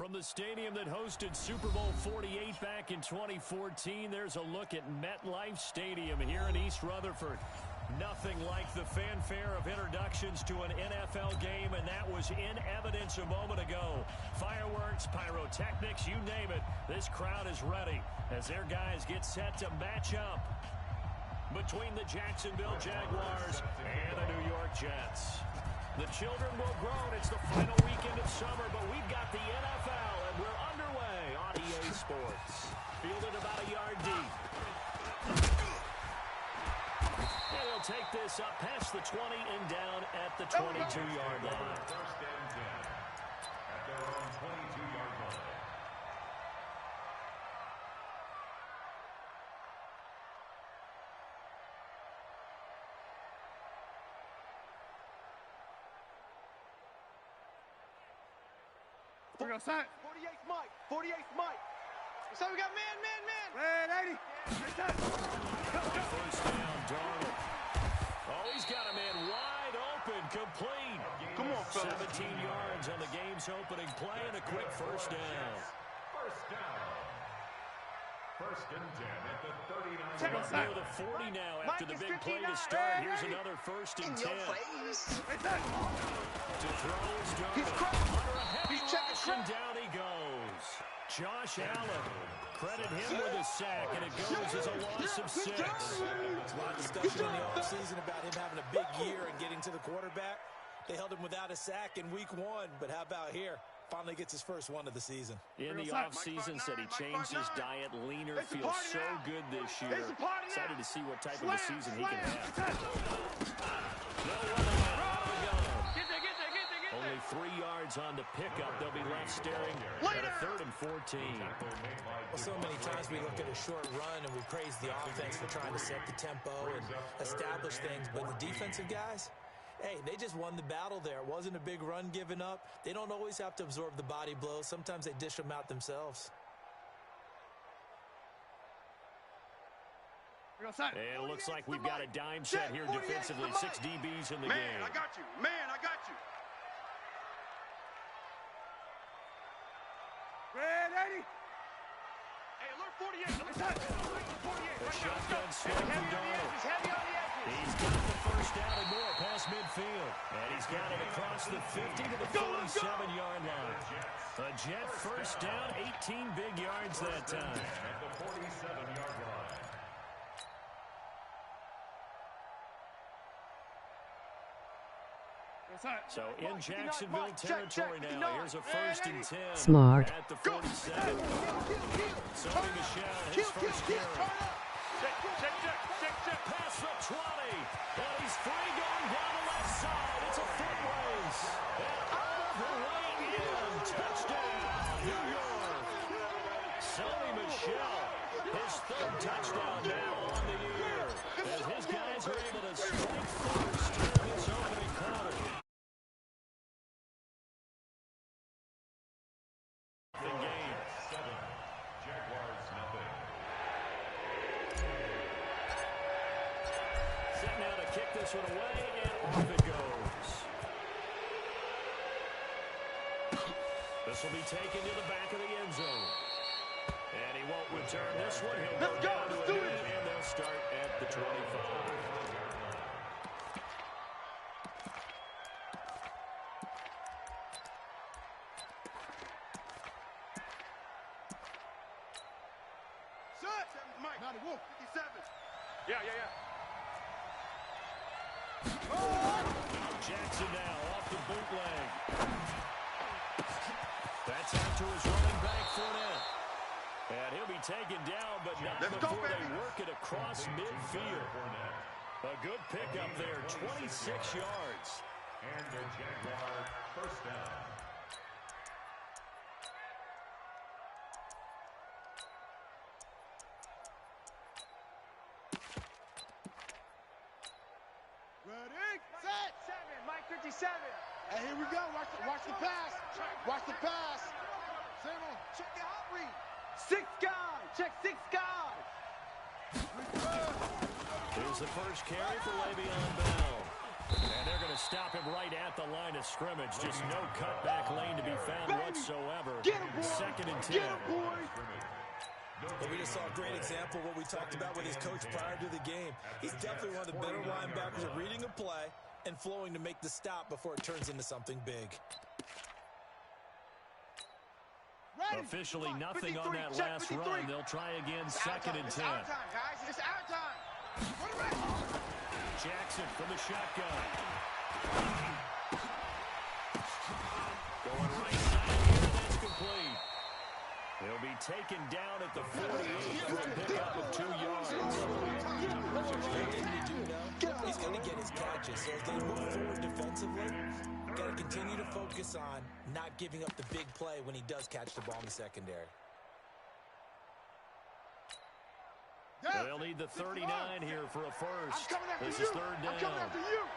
From the stadium that hosted Super Bowl 48 back in 2014, there's a look at MetLife Stadium here in East Rutherford. Nothing like the fanfare of introductions to an NFL game, and that was in evidence a moment ago. Fireworks, pyrotechnics, you name it. This crowd is ready as their guys get set to match up between the Jacksonville Jaguars and the New York Jets. The children will groan. It's the final weekend of summer, but we've got the NFL, and we're underway on EA Sports. Fielded about a yard deep. And they'll take this up past the 20 and down at the 22-yard line. First and 10 at their own 22-yard line. We're going to set. 48th Mike. 48th Mike. So we got man. Red 80. First down, Darnold. Oh, he's got a man wide open, complete. Come on, fellas. 17 yards on the game's opening play and a quick first down. First down. First and 10 at the 39. Up near the 40 now after the big play to start. Here's another first and 10. To throw is Darnold. Under a heavy rush, and down he goes. Josh Allen. Credit him with a sack, and it goes as a loss of 6. There's a lot of discussion in the offseason about him having a big year and getting to the quarterback. They held him without a sack in week 1, but how about here? Finally gets his first one of the season. In the offseason, said he changed his diet, leaner, feels so good this year. Excited to see what type of a season he can have. Only 3 yards on the pickup. They'll be left staring at a 3rd and 14. Well, so many times we look at a short run and we praise the offense for trying to set the tempo and establish things, but the defensive guys, hey, they just won the battle there. It wasn't a big run given up. They don't always have to absorb the body blows. Sometimes they dish them out themselves. And it looks like we've got a dime set here defensively. 6 DBs in the game. Man, I got you. Red 80. Hey, alert 48. Let me touch. The shotgun swing from Darnold. He's got the first down and more past midfield. And he's got it across the 50 to the 47-yard line. A Jet first down, 18 big yards that time. At the 47-yard line. So in Jacksonville territory now. Here's a first and 10. Smart. At the 47. Sony Michel, his first carry. Pass the 20. And he's free going down the left side. It's a foot race. And out of the way in. Touchdown, New York. Sony Michel, his 3rd touchdown now on the year. As his guys are able to strike first in this opening quarter. This one away, and off it goes. This will be taken to the back of the end zone. And he won't return this one. He'll go down to a hit, and they'll start at the 25. Mike. 57. Yeah. Jackson now off the bootleg. That's out to his running back Fournette. And he'll be taken down, but not before they work it across midfield. A good pickup there, 26 yards. And the Jaguar first down. Ready, set. 7, Mike 57. Hey, here we go. Watch the pass. Watch the pass. Samuel, check the hot read. 6 guys. Check 6 guys. Here's the first carry for Le'Veon Bell. And they're going to stop him right at the line of scrimmage. Just no cutback lane to be found whatsoever. second and 10. But we just saw a great example of what we talked about with his coach prior to the game. He's definitely one of the better linebackers at reading a play and flowing to make the stop before it turns into something big. Officially nothing on that last run. They'll try again, second and 10. It's our time, guys. It's our time. Jackson from the shotgun. Going right side here, that's complete. He'll be taken down at the 48 for a pickup of 2 yards. He's going to get his catches, so as they move forward defensively, got to continue to focus on not giving up the big play when he does catch the ball in the secondary. They'll need the 39 here for a first. This is third down. I'm coming after you.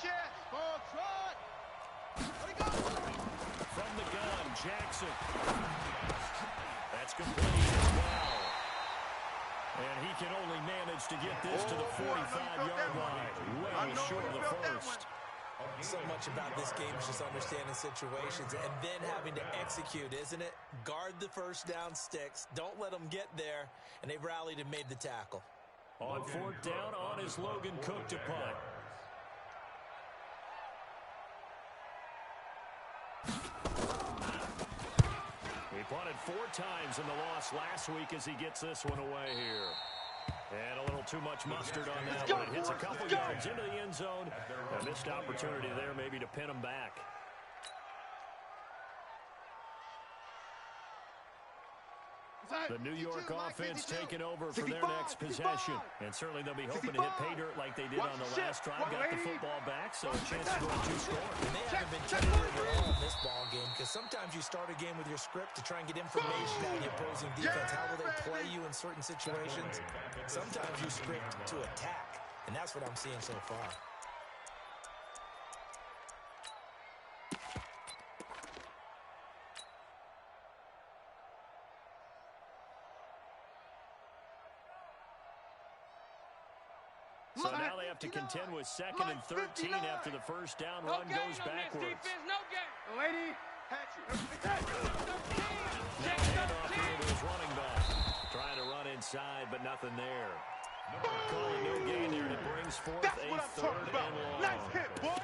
Shift. Full trot. Let it go. From the gun, Jackson. That's complete as well. And he can only manage to get this to the 45-yard line. Well short of the first. So much about this game is just understanding situations and then having to execute, isn't it? Guard the first down sticks. Don't let them get there. And they've rallied and made the tackle. On fourth down, on is Logan Cook to punt. He punted 4 times in the loss last week as he gets this one away here. And a little too much mustard on that one. It hits a couple yards into the end zone. A missed opportunity there maybe to pin him back. The New York offense taking over for their next possession. And certainly they'll be hoping to hit pay dirt like they did on the last drive. Got the football back, so a chance to go on 2 scores. And they haven't been tentative at all in this ball game, because sometimes you start a game with your script to try and get information out of the opposing defense. How will they play you in certain situations? Sometimes you script to attack, and that's what I'm seeing so far. So now they have to contend with second and 13 after the first down run goes backwards. Lady, Handoff here to his running back. Trying to run inside, but nothing there. Calling no gain there, and it brings forth a third and long. Nice hit, boy.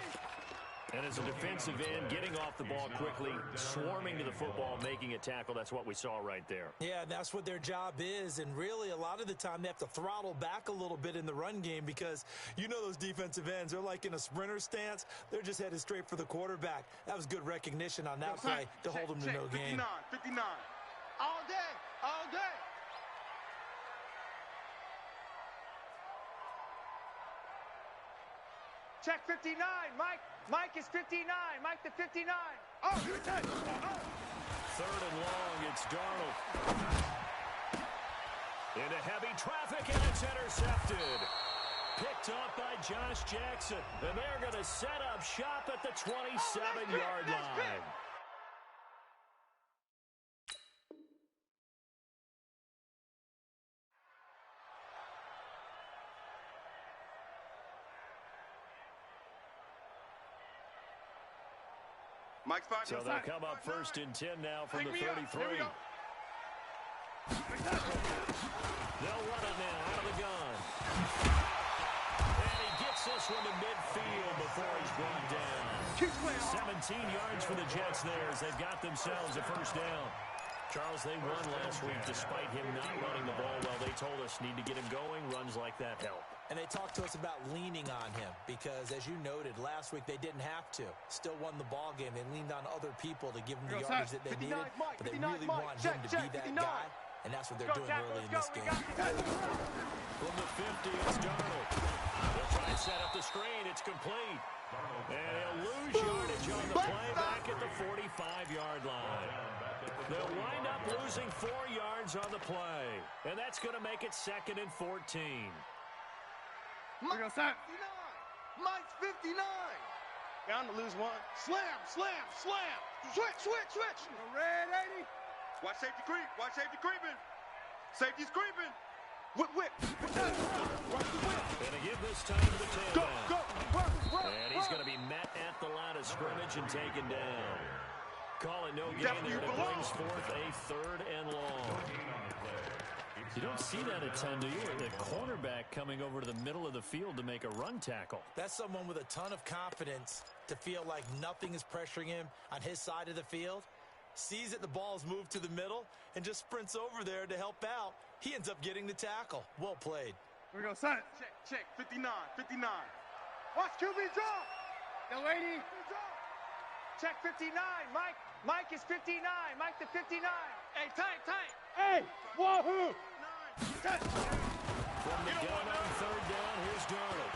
And as a defensive end, getting off the ball quickly, swarming to the football, making a tackle, that's what we saw right there. Yeah, that's what their job is, and really a lot of the time they have to throttle back a little bit in the run game because you know those defensive ends, they're like in a sprinter stance. They're just headed straight for the quarterback. That was good recognition on that play to hold them to no gain. 59. All day. Check 59, Mike. Mike is 59. Mike to 59. Oh, you're dead. Third and long, it's Darnold. Into heavy traffic, and it's intercepted. Picked up by Josh Jackson. And they're going to set up shop at the 27-yard line. Mike's fine. So they'll come up first and 10 now from the 33. They'll run it now out of the gun. And he gets this one to midfield before he's brought down. 17 yards for the Jets there as they've got themselves a first down. Charles, they won last week despite him not running the ball well. They told us need to get him going. Runs like that help. And they talked to us about leaning on him because, as you noted, last week they didn't have to. Still won the ball game. They leaned on other people to give them the yardage that they needed. But they really want him to be that guy, and that's what they're doing early in this game. From the 50, it's Darnold. They'll try and set up the screen. It's complete. And he'll lose yardage on the play back at the 45-yard line. They'll wind up losing 4 yards on the play. And that's going to make it second and 14. Mike's 59. Mike's 59. Bound to lose one. Slam. Switch. Red 80. Watch safety creeping. Safety's creeping. Whip. Going to give this time to the tailback. Go. possession taken down. Call it no gain there. It brings forth a 3rd and long. You don't see that a ton, do you? The cornerback coming over to the middle of the field to make a run tackle. That's someone with a ton of confidence to feel like nothing is pressuring him on his side of the field. Sees that the ball's moved to the middle and just sprints over there to help out. He ends up getting the tackle. Well played. Here we go, son. Check, 59, 59. Watch QB draw. Yo, lady. Check 59, Mike. Mike is 59. Mike the 59. Hey, tight. Hey, wahoo. From the gun on 3rd down, here's Darnold.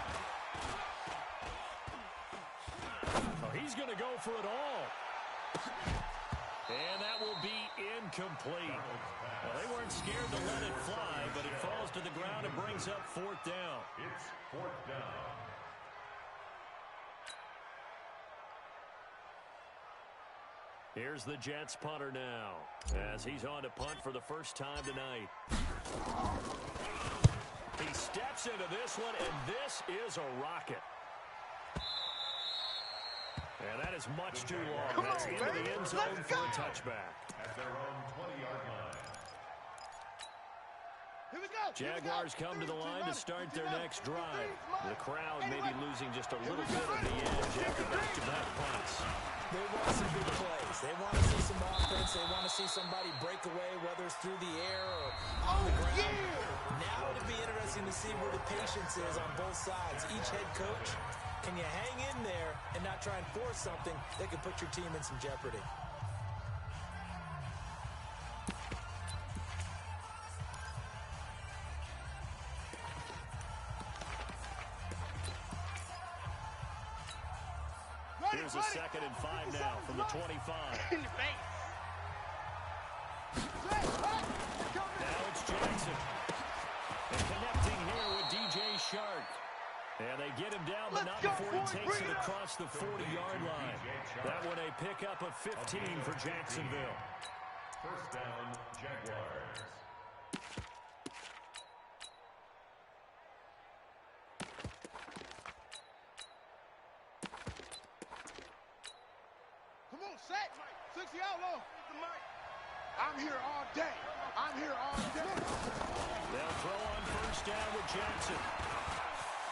Oh, he's going to go for it all. And that will be incomplete. Well, they weren't scared to let it fly, but it falls to the ground and brings up 4th down. It's 4th down. Here's the Jets punter now, as he's on to punt for the first time tonight. He steps into this one, and this is a rocket. And that is much too long. That's into the end zone for a touchback. At their own 20-yard line. Here we go. Jaguars come to the line to start their next drive. The crowd may be losing just a little bit of the edge after back-to-back punts. They want some big plays. They want to see some offense. They want to see somebody break away, whether it's through the air or on the ground. Yeah. Now it'll be interesting to see where the patience is on both sides. Each head coach, can you hang in there and not try and force something that could put your team in some jeopardy? Here's a 2nd and 5 now from the 25. In the face. Now it's Jackson. And connecting here with DJ Shark. And they get him down, but not before he takes it across the 40-yard line. That one a pickup of 15 for Jacksonville. 1st down, Jaguars. Come on, set. 60 outlaw. I'm here all day. I'm here all day. They'll throw on 1st down with Jackson.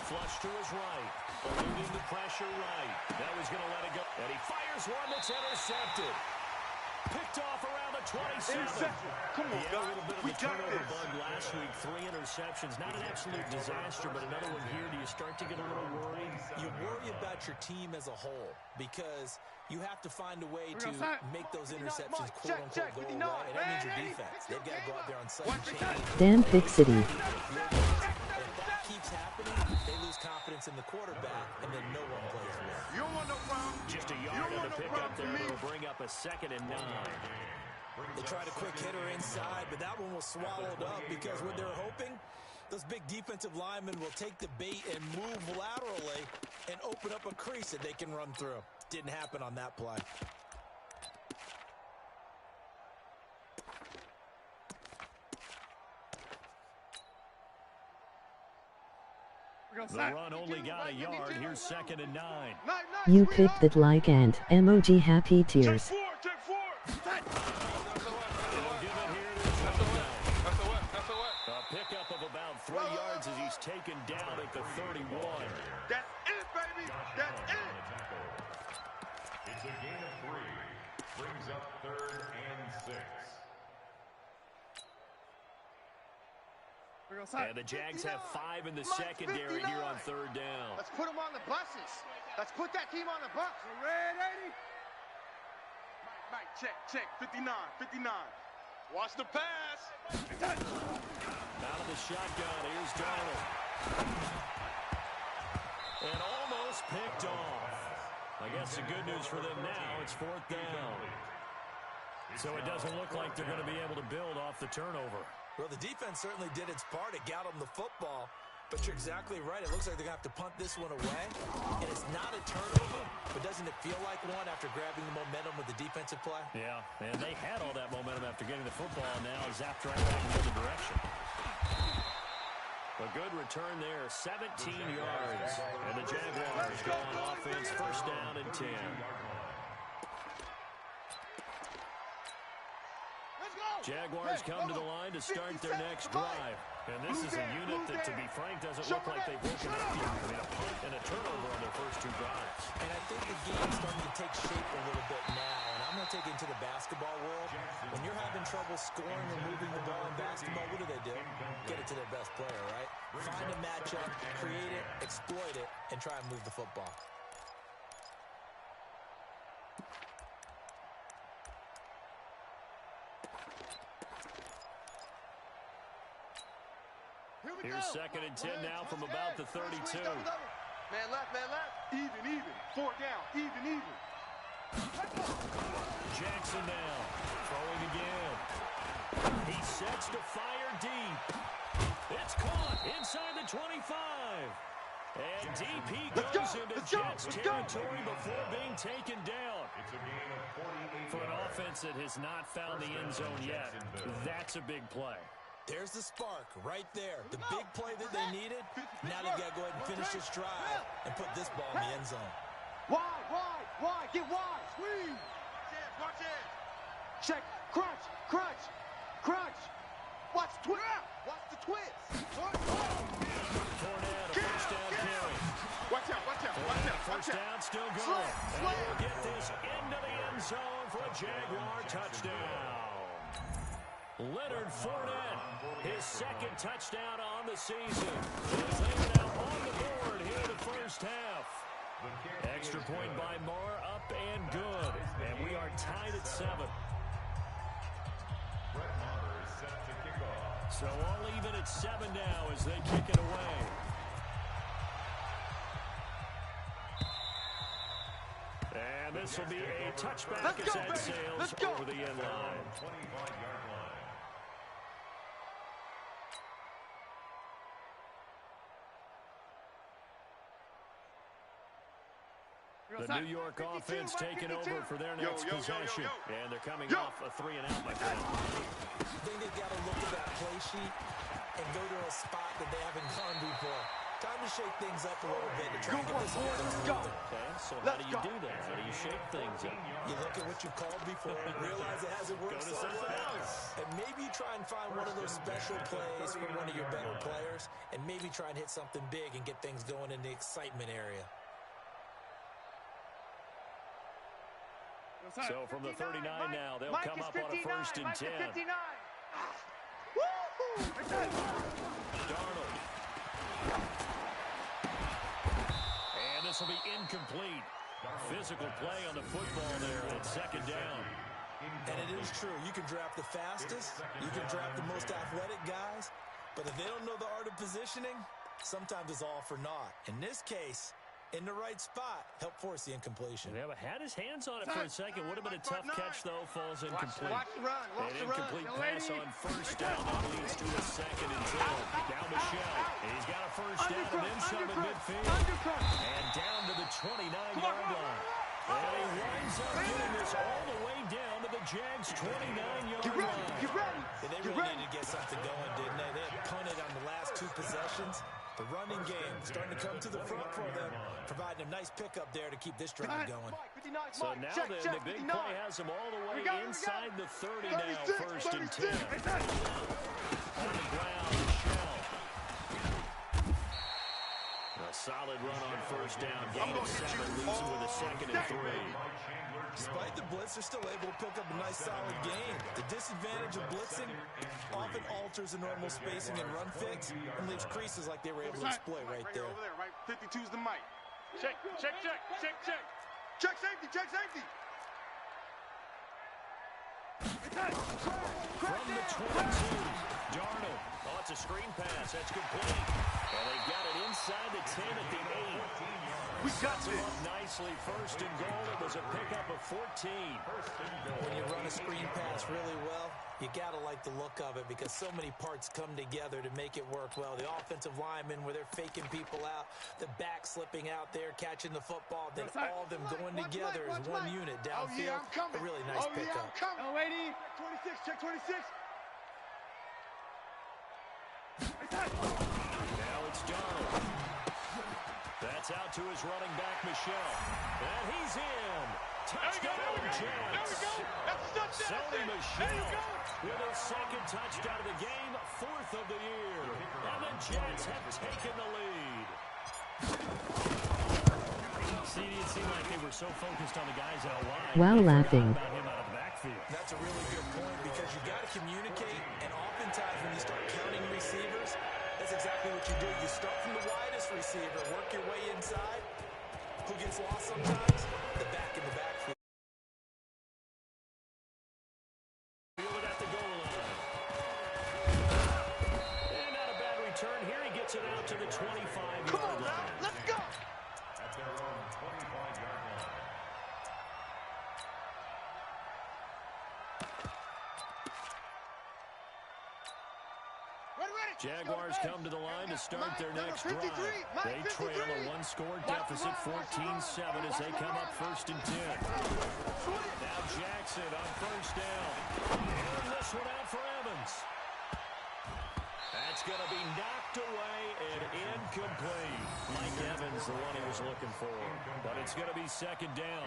Flush to his right. Eluding the pressure right. That was going to let it go. And he fires one that's intercepted. Picked off around the 27. Come on, he had a little bit of a turnover bug last week. 3 interceptions. Not an absolute disaster, but another one here. Do you start to get a little worried? You worry about your team as a whole because you have to find a way to make those interceptions quote-unquote go away. And that means your defense. They've got to go out there on second change. Damn Pick City. If that keeps happening, they lose confidence in the quarterback, and then no one plays well. You don't want no problem. Just a yard on the pickup there. It'll bring up a 2nd and 9. They tried a quick hitter inside, but that one was swallowed up because what they're hoping, those big defensive linemen will take the bait and move laterally and open up a crease that they can run through. Didn't happen on that play. The run only got a yard. Here's 2nd and 9. You picked that like ant. Emoji happy tears. Check four. They'll give it here to Jordan. A pickup of about 3 yards as he's taken down at the 31. That's it, baby. That's it. It's a gain of 3. Brings up 3rd and 6. And the Jags have 5 in the secondary here on 3rd down. Let's put them on the buses. Let's put that team on the bus. Red 80. Mike, check. 59. Watch the pass. Out of the shotgun, here's Darnold. And almost picked off. I guess the good news for them now, it's 4th down. So it doesn't look like they're going to be able to build off the turnover. Well, the defense certainly did its part. It got them the football. But you're exactly right. It looks like they're going to have to punt this one away. And it's not a turnover, but doesn't it feel like one after grabbing the momentum with the defensive play? Yeah, and they had all that momentum after getting the football, and now zapped right back in the other direction. A good return there, 17 yards. And the Jaguars go on offense, 1st down and 10. Jaguars come to the line to start their next drive. And this is a unit that, to be frank, doesn't look like they've woken up yet. I mean, a punt and a turnover on their first two drives. And I think the game's starting to take shape a little bit now. And I'm going to take it into the basketball world. When you're having trouble scoring or moving the ball in basketball, what do? Get it to their best player, right? Find a matchup, create it, exploit it, and try and move the football. Here's 2nd and 10 now from about the 32. Man left, man left. Even. 4 down, even. Jackson now, throwing again. He sets to fire deep. It's caught inside the 25. And deep he goes into Jets territory before being taken down. It's a gain of 48 For an offense that has not found the end zone yet, that's a big play. There's the spark right there. The big play that they needed. Now they've got to go ahead and finish this drive and put this ball in the end zone. Wide. Get wide. Squeeze. Watch it. Check. Crunch. Watch the twist. Fournette, a first down carry. Watch out. First down, still going. And we'll get this into the end zone for a Jaguar touchdown. Leonard Fournette, his 2nd touchdown on the season. As they are now on the board here in the first half. Extra point by Marr, up and good. And we are tied at 7. So all even at 7 now as they kick it away. And this will be a touchback as that sails over the end line. 25-yard line. The New York offense taking over for their next possession. And they're coming off a 3-and-out, my friend. I think they've got to look at that play sheet and go to a spot that they haven't gone before. Time to shake things up a little bit to try and get this offense moving. Okay, so how do you do that? How do you shake things up? You look at what you called before and realize it hasn't worked so well. And maybe you try and find one of those special plays from one of your better players, and maybe try and hit something big and get things going in the excitement area. So from the 39 now, they'll come up on a 1st and 10. Darnold. And this will be incomplete. Physical play on the football there at 2nd down. And it is true. You can draft the fastest. You can draft the most athletic guys. But if they don't know the art of positioning, sometimes it's all for naught. In this case, in the right spot, help force the incompletion. Yeah, but had his hands on it for a second. Would have been a tough catch, though. Falls incomplete. Watch the run. An incomplete pass on 1st down. That leads to a 2nd and 10. Down Michelle. He's got a first down and then some at midfield. And down to the 29-yard line. And he winds up getting this all the way down to the Jags' 29-yard line. Get ready. And they really needed to get something going, didn't they? They had punted on the last 2 possessions. The running game starting to come to the front for them, providing a nice pickup there to keep this drive going. So now the big play has them all the way inside the 30 now, 1st and 10. On the ground, Michelle. A solid run on 1st down, gain of 7, leaves him with a 2nd and 3. Despite the blitz, they're still able to pick up a nice solid gain. The disadvantage of blitzing often alters the normal spacing and run fits and leaves creases like they were able to exploit right there. Over there, right? 52's the mic. Check. Check safety. From the 22, Darnold. Oh, it's a screen pass. That's complete. And they've got it inside the 10 at the 8. We got Sets him up nicely. 1st and goal. It was a pickup of 14. When you run a screen pass really well, you got to like the look of it because so many parts come together to make it work well. The offensive linemen where they're faking people out, the back slipping out there, catching the football, then all of them going together as one unit downfield. A really nice pickup. Oh, 80. 26. Check 26. Now it's Darnold. That's out to his running back, Michelle. And he's in. Touchdown, Jets. Sony Michel with his second touchdown of the game, 4th of the year. And the Jets have taken the lead. See, it seemed like they were so focused on the guys out wide. While laughing. About him out of the backfield. That's a really good point because you got to communicate, and oftentimes when you start counting receivers, that's exactly what you do. You start from the widest receiver, work your way inside. Who gets lost sometimes? The back in the backfield. Field at the goal line. And not a bad return here. He gets it out to the 25-yard line. Let's go. At their own 25-yard line. Jaguars come to the line to start their next drive. They trail a one-score deficit, 14-7, as they come up 1st and 10. Now Jackson on 1st down. And this one out for Evans. That's going to be knocked away and incomplete. Mike Evans, the one he was looking for. But it's going to be 2nd down.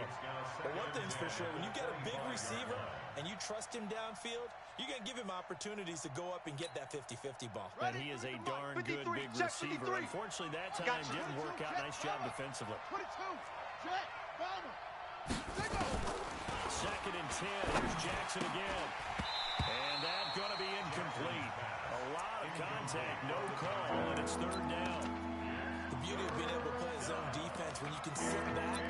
But one thing's for sure, when you get a big receiver and you trust him downfield, you're going to give him opportunities to go up and get that 50-50 ball. And he is a darn good big receiver. Unfortunately, that time didn't work out. Nice job defensively. 22. Jet. Bomber. 2nd and 10. Here's Jackson again. And that's going to be incomplete. A lot of contact, no call, and it's 3rd down. The beauty of being able to play a zone defense when you can sit back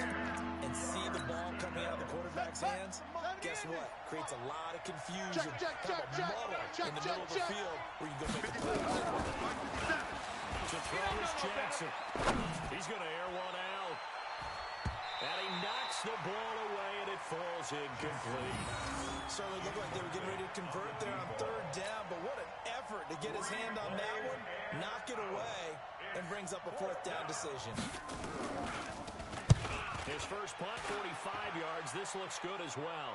and see the ball coming out of the quarterback's hands, guess what? Creates a lot of confusion, kind of a muddle in the middle of the field where you go make a play. To throw is Jackson. He's going to air one out. And he knocks the ball away, and it falls incomplete. Certainly looked like they were getting ready to convert there on 3rd down, but what an effort to get his hand on that one, knock it away, and brings up a 4th down decision. His first punt, 45 yards. This looks good as well.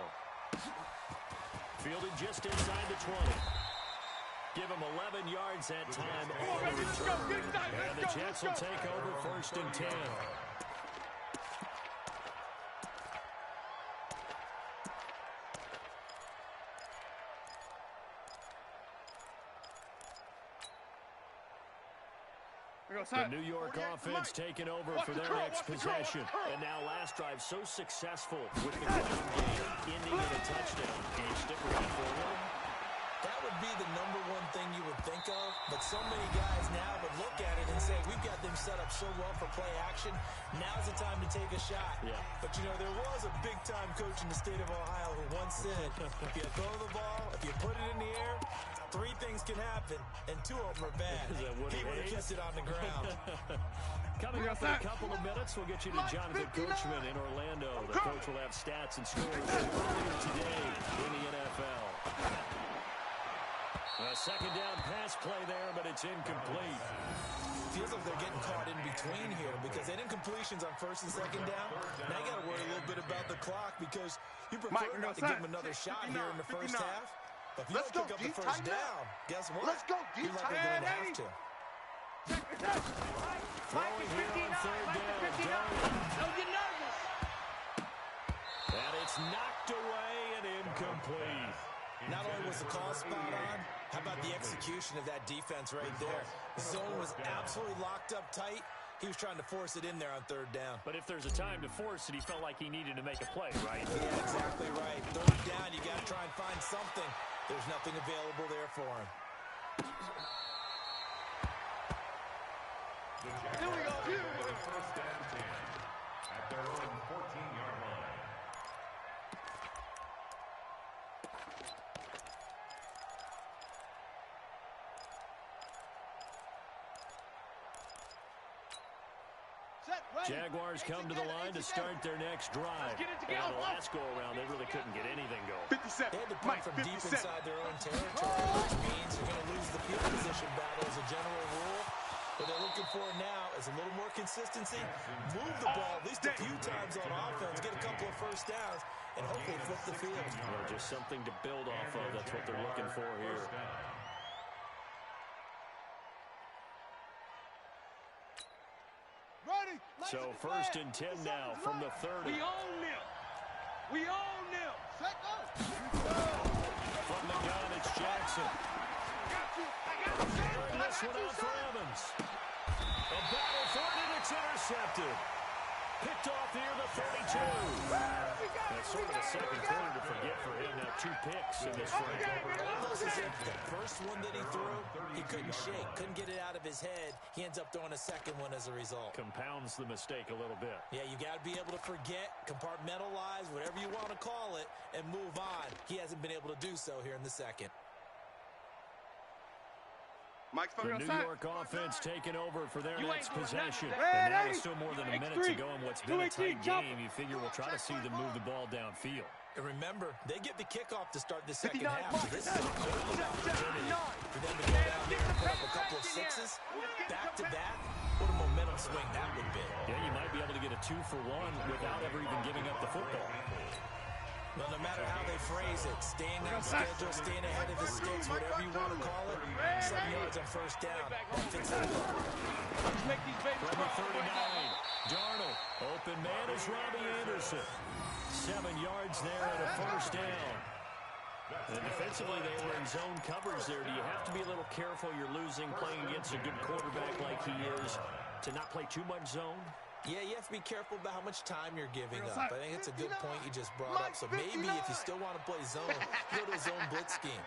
Fielded just inside the 20. Give him 11 yards that time on the return. And the Jets will take over 1st and 10. The New York offense taking over for their next possession. And now last drive so successful with the ground game ending in a touchdown. Can you stick with that formula? That would be the number one thing you would think of, but so many guys now would look at it and say, we've got them set up so well for play action. Now's the time to take a shot. Yeah. But, you know, there was a big-time coach in the state of Ohio who once said, if you throw the ball, if you put it in the air, 3 things can happen, and 2 of them are bad. He would have kept it on the ground. Coming up in a couple of minutes, we'll get you to Jonathan Coachman in Orlando. The coach will have stats and scores earlier today in the NFL. A 2nd down pass play there, but it's incomplete. Feels like they're getting caught in between here because they didn't completions on 1st and 2nd down. Now you got to worry a little bit about the clock because you prefer not to give them another shot here in the first half. But if you don't pick up the first down, guess what? Let's go, You're likely going to have to. Throwing here on 3rd down. Don't get nervous. And it's knocked away and incomplete. Not only was the call spot on, how about the execution of that defense right there? The zone was absolutely locked up tight. He was trying to force it in there on 3rd down. But if there's a time to force it, he felt like he needed to make a play, right? Yeah, exactly right. 3rd down, you got to try and find something. There's nothing available there for him. Here we go. With a 1st and 10 at their own 14-yard line. Jaguars come to the line to start their next drive. And on the last go-around, they really couldn't get anything going. 57. They had to punt from deep inside their own territory, which means they're going to lose the field position battle as a general rule. What they're looking for now is a little more consistency, move the ball at least a few times on offense, get a couple of 1st downs, and hopefully flip the field. Well, just something to build off of. That's what they're looking for here. Ready. So 1st and 10 now from the 30. We own them. We own them. Set, go. From the gun, it's Jackson. And this one out for Evans. A battle for it, and it's intercepted. Picked off here, the 32. That's sort of the second quarter to forget for him. Now 2 picks in this front. Almost as if the first one that he threw, he couldn't shake, couldn't get it out of his head. He ends up throwing a second one as a result. Compounds the mistake a little bit. Yeah, you got to be able to forget, compartmentalize, whatever you want to call it, and move on. He hasn't been able to do so here in the second. The New York offense taking over for their next possession. And now with still more than a minute to go in what's been a tight game, you figure we'll try to see them move the ball downfield. And remember, they get the kickoff to start the second half. So this is a golden opportunity for them to go down there and put up a couple of sixes back-to-back. What a momentum swing that would be. Yeah, you might be able to get a 2-for-1 without ever even giving up the football. Well, no matter how they phrase it, staying on schedule, staying ahead of the sticks, whatever you want to call it, 7 yards on first down. That fits the bill. Number 39, Darnold. Open man is Robbie Anderson. 7 yards there and a first down. And defensively, they were in zone coverage there. Do you have to be a little careful? You're losing, playing against a good quarterback like he is, to not play too much zone? Yeah, you have to be careful about how much time you're giving up. I think it's a good point you just brought up. So maybe if you still want to play zone, go to a zone blitz scheme.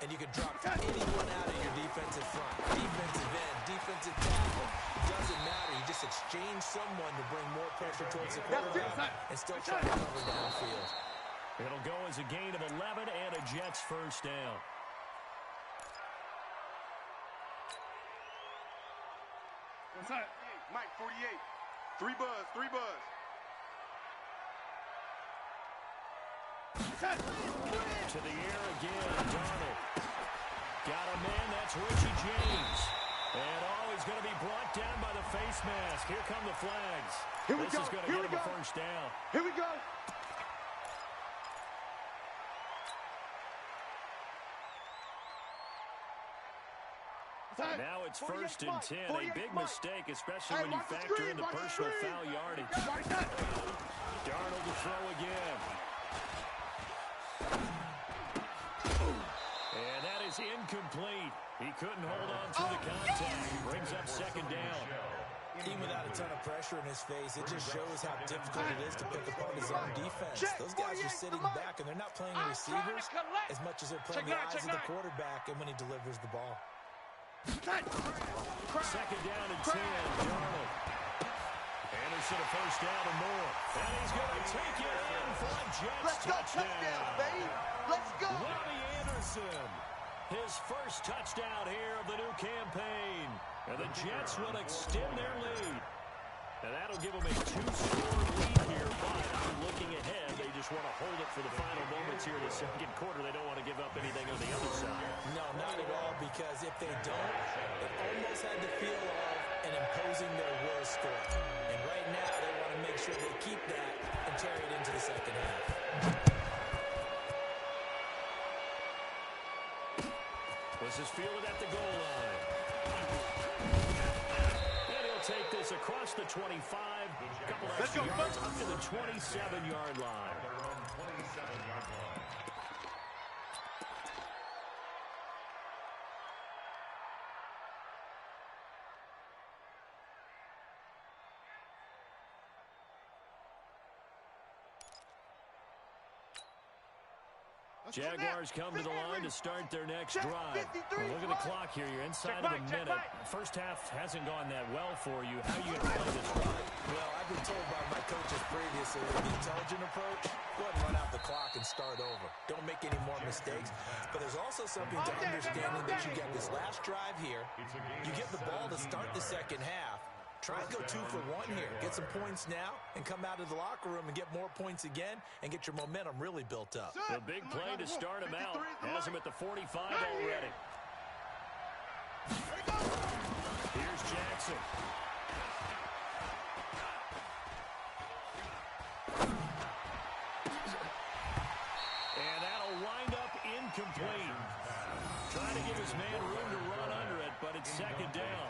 And you can drop anyone out of your defensive front, defensive end, defensive tackle. It doesn't matter. You just exchange someone to bring more pressure towards the quarterback and still try to cover downfield. It'll go as a gain of 11 and a Jets first down. Mike, 48. 3 buzz, 3 buzz. To the air again, Darnold. Got a man, that's Richie James. And he's going to be brought down by the face mask. Here come the flags. This is going to get him a first down. Here we go. Now it's 1st and 10. A big mistake, especially when you factor in the personal foul yardage. Darnold to throw again. And that is incomplete. He couldn't hold on to the contact. Brings up 2nd down. Even without a ton of pressure in his face, it just shows how difficult it is to pick apart his own defense. Those guys are sitting back, and they're not playing the receivers as much as they're playing the eyes of the quarterback and when he delivers the ball. 2nd down and 10. Darnold. Anderson a first down and more. And he's going to take it in for a Jets touchdown. Baby. Let's go. Robbie Anderson. His first touchdown here of the new campaign. And the Jets will extend their lead. And that'll give them a 2-score lead here. But looking ahead, they just want to hold it for the final moments here in the second quarter. They don't want to give up anything on the other side. No, not at all, because if they don't, it almost had the feel of an imposing their will score. And right now, they want to make sure they keep that and carry it into the second half. This is fielded at the goal line. And he'll take this across the 25. A couple extra yards up to the 27-yard line. Jaguars come to the line to start their next drive. Well, look at the clock here. You're inside of a minute. First half hasn't gone that well for you. How are you going to play this drive? Well, I've been told by my coaches previously that the intelligent approach, go ahead and run out the clock and start over. Don't make any more mistakes. But there's also something to understanding that you get this last drive here. You get the ball to start the second half. Try and go 2-for-1 here. Get some points now and come out of the locker room and get more points again and get your momentum really built up. The big play to start him out. Has him at the 45 already. Here's Jackson. And that'll wind up incomplete. Trying to give his man room to run under it, but it's 2nd down.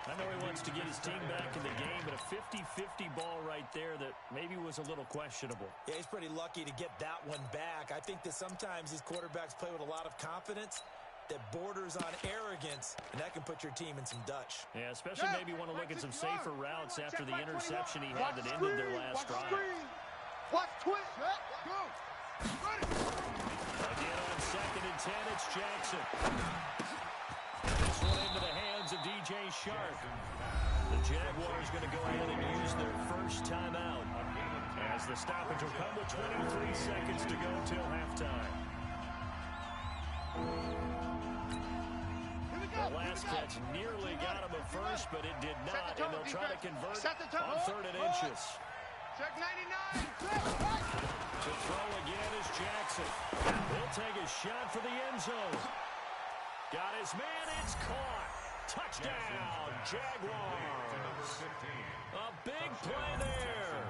I know he wants to get his team back in the game, but a 50-50 ball right there that maybe was a little questionable. Yeah, he's pretty lucky to get that one back. I think that sometimes these quarterbacks play with a lot of confidence that borders on arrogance, and that can put your team in some Dutch. Yeah, especially maybe want to look at some safer routes after the interception he had that ended their last drive. Watch twist. Go. Again on 2nd and 10, it's Jackson. This one into the hands of DJ Shark. The Jaguars going to go ahead and use their first timeout as the stoppage will come with 23 seconds to go till halftime. The last catch nearly got him a first, but it did not, and they'll try to convert on 3rd and inches. Check 99. To throw again is Jackson. He'll take a shot for the end zone. Got his man, it's caught. Touchdown, Jaguars. A big play there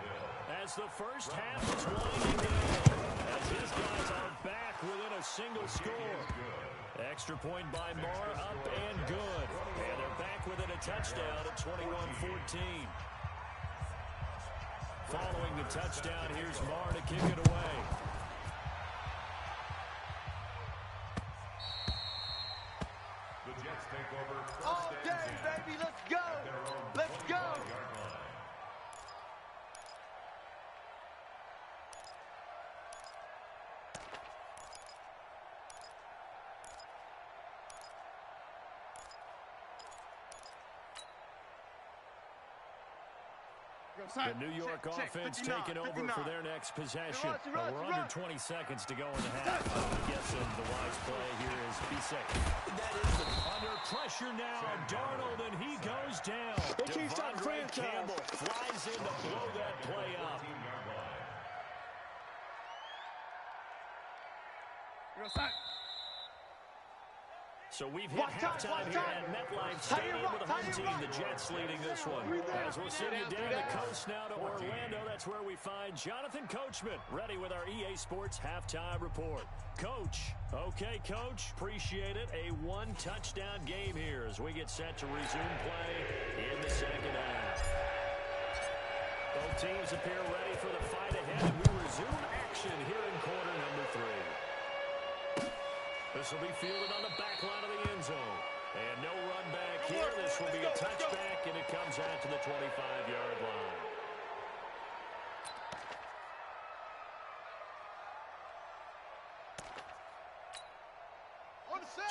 as the first half is winding down. As his guys are back within a single score. Extra point by Marr, up and good. And they're back within a touchdown at 21-14. Following the touchdown, here's Marr to kick it away. The Jets take over All day, baby. Let's go. Let's go. The New York offense taking over for their next possession. We're under 20 seconds to go in the half. I'm guessing the wise play here is be safe. That is Under pressure now, Darnold, and he goes down. Devondre Campbell flies in to blow that play up. So we've hit halftime here at MetLife Stadium with the home team, the Jets, leading this one. As we'll send you down the coast now to Orlando, that's where we find Jonathan Coachman, ready with our EA Sports halftime report. Coach. Okay, Coach. Appreciate it. A one-touchdown game here as we get set to resume play in the second half. Both teams appear ready for the fight ahead, and we resume action here in quarter number 3. This will be fielded on the back line of the end zone. And no run back here. This will be a touchback, and it comes out to the 25-yard line.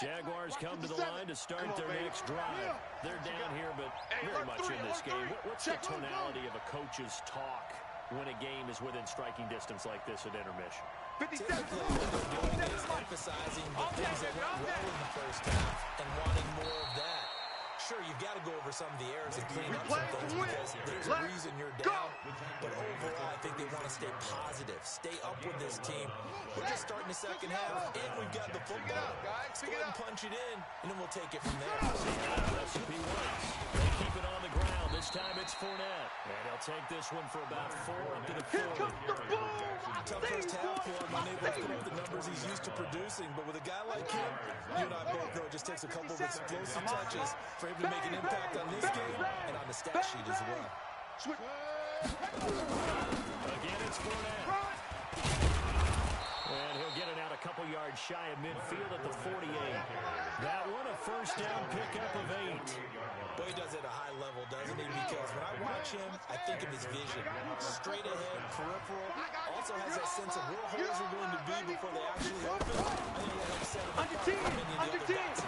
Jaguars come to the line to start their next drive. They're down here, but very much in this game. What's the tonality of a coach's talk when a game is within striking distance like this at intermission? typically what they're doing is emphasizing the things that went well in the first half and wanting more of that. Sure, you've got to go over some of the errors and clean up some things because there's a reason you're down. But overall, I think they want to stay positive, stay up with this team. We're just starting the second half, and we've got the football. Let's go ahead and punch it in, and then we'll take it from there. Recipe works. They keep it on the ground. This time it's Fournette. And he'll take this one for about 4 up to the 40. Tough first half for him, unable to put up the numbers he's used to producing. But with a guy like him, you and I both know it just takes a couple of explosive touches for him to make an impact on this game and on the stat sheet as well. Again, it's Fournette. And he'll get it out a couple yards shy of midfield at the 48. That one a first down pickup of 8. Boy, he does it at a high level, doesn't he? Because when I watch him, I think of his vision. Straight ahead, peripheral. Also has that sense of where holes are going to be before they actually open. I think he'll help set him apart from many of the other backs.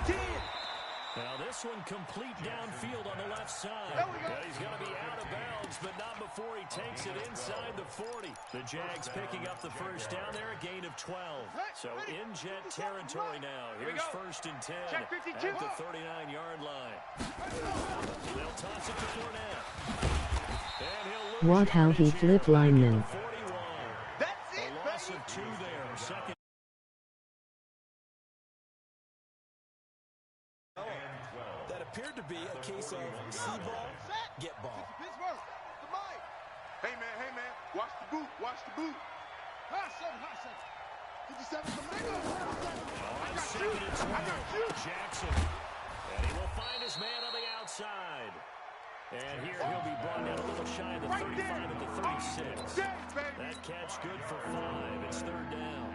Now this one complete downfield on the left side. He's going to be out of bounds, but not before he takes it inside the 40. The Jags picking up the first down there, a gain of 12. So in Jet territory now. Here's first and 10 at the 39-yard line. They'll toss it to Fournette. And he'll lose What how he flip lineman. 41. A loss of 2 there. Second. That appeared to be a case of see ball, get ball. Hey man, watch the boot, watch the boot. Hot seven. 57 Domingo. I got you. Jackson. And he will find his man on the outside. And here he'll be brought down a little shy the 35 at the 36. That catch good for 5. It's third down.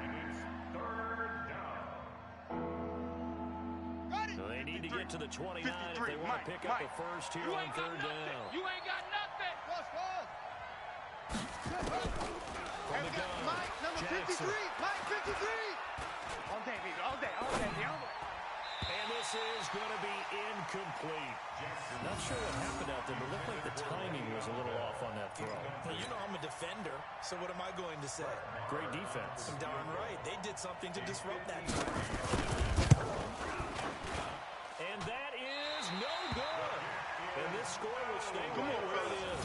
So they need to get to the 29 if they want to pick up a first here on third down. You ain't got nothing. From the gun, Mike, number Jackson. 53. Mike, 53. All day, baby. All day. All day. All day. And this is going to be incomplete. Not sure what happened out there, but it looked like the timing was a little off on that throw. Well, you know I'm a defender, so what am I going to say? Great defense. I'm darn right. They did something to disrupt that drive. And that is no good. And this score will stay right where it is.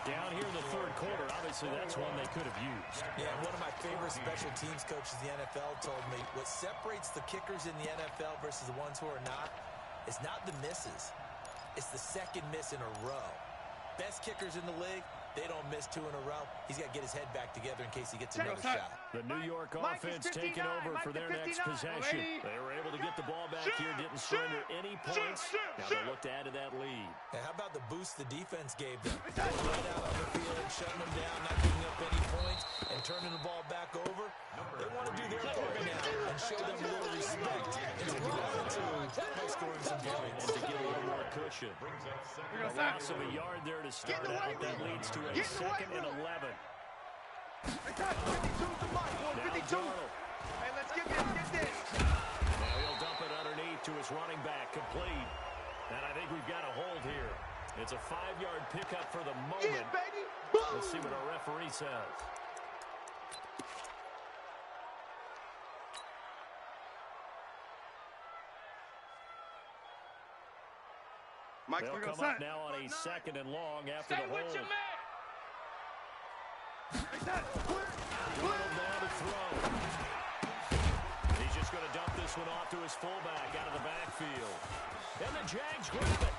Down here in the third quarter, obviously that's one they could have used. Yeah, one of my favorite special teams coaches in the NFL told me what separates the kickers in the NFL versus the ones who are not is not the misses. It's the second miss in a row. Best kickers in the league, they don't miss 2 in a row. He's got to get his head back together in case he gets another shot. The New York Mike offense is 59, taking over Mike for their to next 59. possession. Ready? They were able to get the ball back here, didn't surrender any points. Now they'll look to add to that lead. And how about the boost the defense gave them? Right out on the field, shutting them down, not giving up any points, and turning the ball back over. They want to do their part now and show them a little respect and to gratitude by scoring some points. And to get a little more cushion. A loss of a yard there to start out. That leads to a 2nd and 11. 52 to Mike. Now 52. Darnold. Hey, let's get this. Now he'll dump it underneath to his running back, complete. And I think we've got a hold here. It's a 5-yard pickup for the moment. baby. Let's see what our referee says. Mike, They'll come up now on a 2nd and long after the hold. Darnold now to throw. He's just going to dump this one off to his fullback out of the backfield. And the Jags grab it.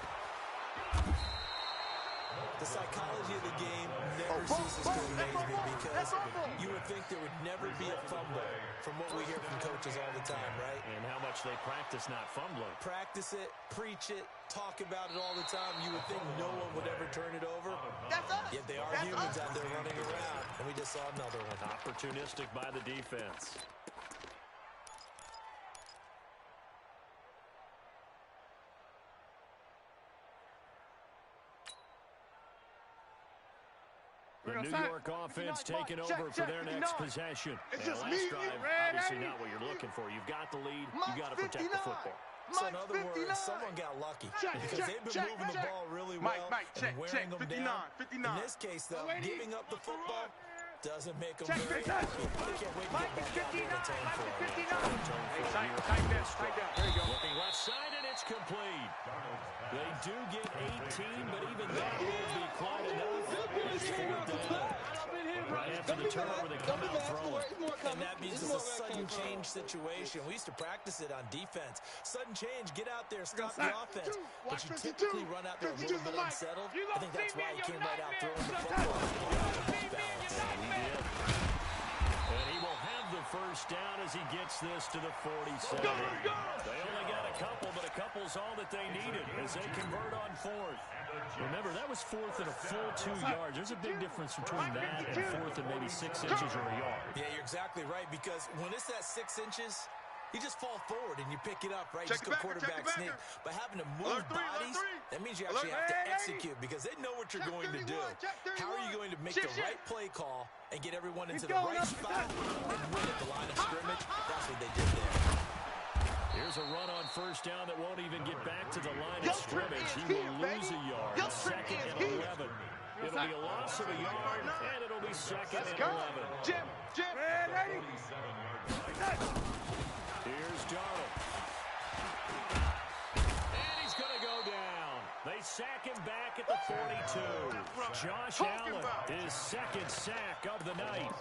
The psychology of the game never ceases to amaze me because you would think there would never be a fumble from what we hear from coaches all the time, right? And how much they practice not fumbling. Practice it, preach it, talk about it all the time. You would think no one would ever turn it over. That's us. Yet they are humans out there running around, and we just saw another one. Opportunistic by the defense. The New York offense taking over for their next possession. It's And just last me. drive, obviously not what you're looking for. You've got the lead. You've got to protect the football. So in other words, someone got lucky because they've been moving the ball really well and wearing them down. In this case, though, giving up the football doesn't make them very happy. They can't wait to get back out there and atone for it. Looking left side, and it's complete. They do get 18, but even that won't be quite enough. It's 4th down. Right after the turnover, they come out throwing. And that means it's a sudden change situation. We used to practice it on defense. Sudden change, get out there, stop the offense. But you typically run out there a little bit unsettled. I think that's why he came right out throwing the football. He did. And he will have the first down as he gets this to the 47. They only got a couple, but a couple's all that they needed as they convert on 4th. Remember, that was 4th and a full 2 yards. There's a big difference between that and 4th and maybe 6 inches or a yard. Yeah, you're exactly right, because when it's that 6 inches, you just fall forward and you pick it up, right? Just go quarterback sneak. But having to move bodies, that means you actually have to execute because they know what you're going to do. How are you going to make the right play call and get everyone into the right spot and win at the line of scrimmage? That's what they did there. Here's a run on first down that won't even get back to the line of scrimmage. He will lose a yard. 2nd and 11. It'll be a loss of a yard, and it'll be 2nd and 11. Jim, ready? Here's Darnold. And he's going to go down. They sack him back at the 42. Josh Allen, his 2nd sack of the night.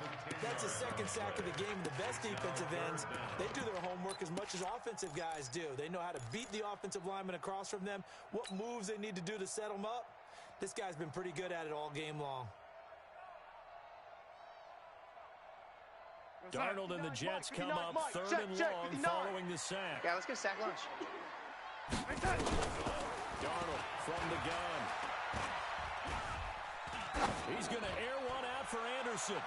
That's a 2nd sack of the game. The best defensive ends, they do their homework as much as offensive guys do. They know how to beat the offensive lineman across from them, what moves they need to do to set them up. This guy's been pretty good at it all game long. Darnold and the Jets come up 3rd and long following the sack. Yeah, let's get sack lunch. Darnold from the gun. He's going to air one out for Anderson.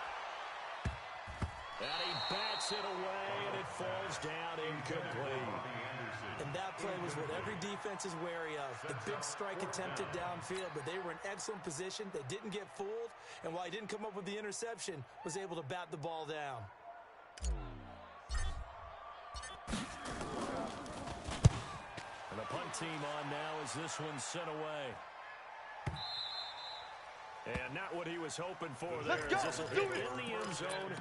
And he bats it away, and it falls down incomplete. And that play was what every defense is wary of. The big strike attempted downfield, but they were in excellent position. They didn't get fooled, and while he didn't come up with the interception, was able to bat the ball down. And the punt team on now as this one's sent away. And not what he was hoping for there. This will hit in the end zone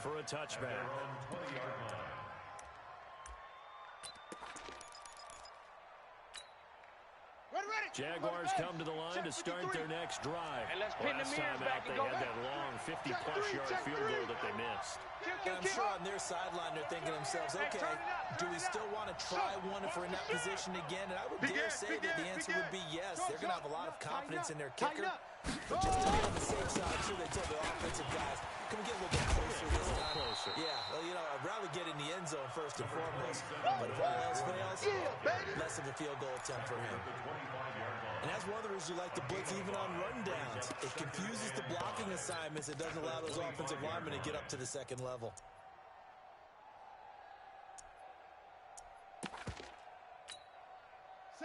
for a touchback. Jaguars come to the line to start their next drive. Last time out, they had that long 50-plus-yard field goal that they missed. And I'm sure on their sideline they're thinking to themselves, okay, do we still want to try one if we're in that position again? And I would dare say that the answer would be yes. They're going to have a lot of confidence in their kicker. But just to be on the safe side, I'm sure they told their offensive guys, can we get a little bit closer this time? Yeah, well, you know, I'd rather get in the end zone first and foremost. But if all else fails, less of a field goal attempt for him. And that's one of the reasons you like to blitz even on rundowns. It confuses the blocking assignments. It doesn't allow those offensive linemen to get up to the second level.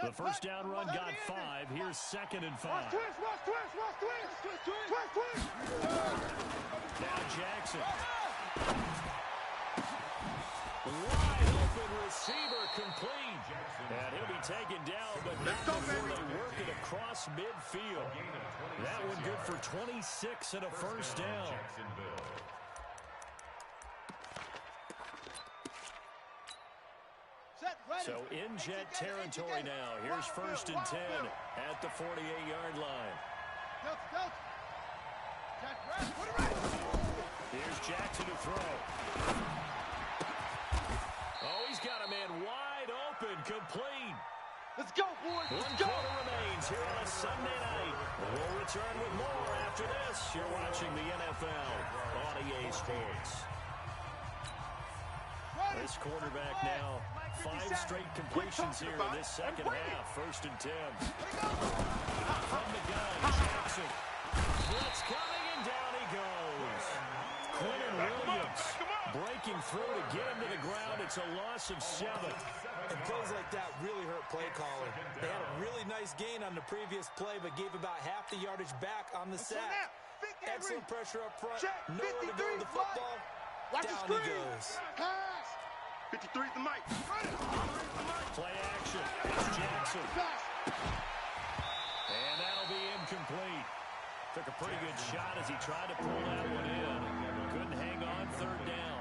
The first down run got 5. Here's 2nd and 5. Now Jackson. Wide open receiver complete. And he'll be taken down, but not before they work it across midfield. That one good for 26 and a first down. So in jet territory now. Here's 1st and 10 at the 48-yard line. Here's Jackson to throw. Oh, he's got a man wide open, complete. Let's go, boys. One quarter remains here on a Sunday night. We'll return with more after this. You're watching the NFL on EA Sports. This quarterback now, 5 straight completions here in this second half. 1st and 10. From the gun, Jackson. Blitz coming, and down he goes. Quentin Williams breaking through to get him to the ground. It's a loss of 7. And plays like that really hurt play calling. They had a really nice gain on the previous play, but gave about half the yardage back on the sack. Excellent pressure up front. Nowhere to go with the football. Down he goes. 53 is the mic. Play action. It's Jackson. And that'll be incomplete. Took a pretty good shot as he tried to pull that one in. Couldn't hang on 3rd down.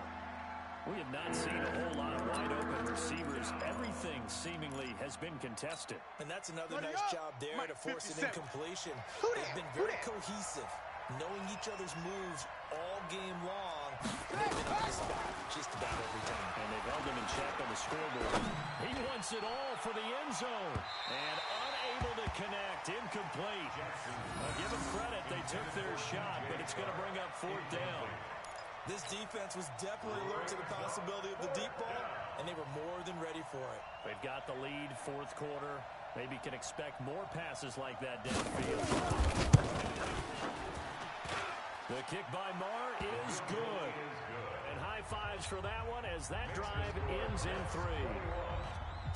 We have not seen a whole lot of wide open receivers. Everything seemingly has been contested. And that's another nice job there to force an incompletion. They've been very cohesive, knowing each other's moves all game long. And they've been on the spot just about every time. And they've held him in check on the scoreboard. He wants it all for the end zone. And unable to connect. Incomplete. I'll give them credit. They took their shot, but it's going to bring up 4th down. This defense was definitely alert to the possibility of the deep ball, and they were more than ready for it. They've got the lead, 4th quarter. Maybe can expect more passes like that downfield. The kick by Marr is good. And high fives for that one as that drive ends in 3.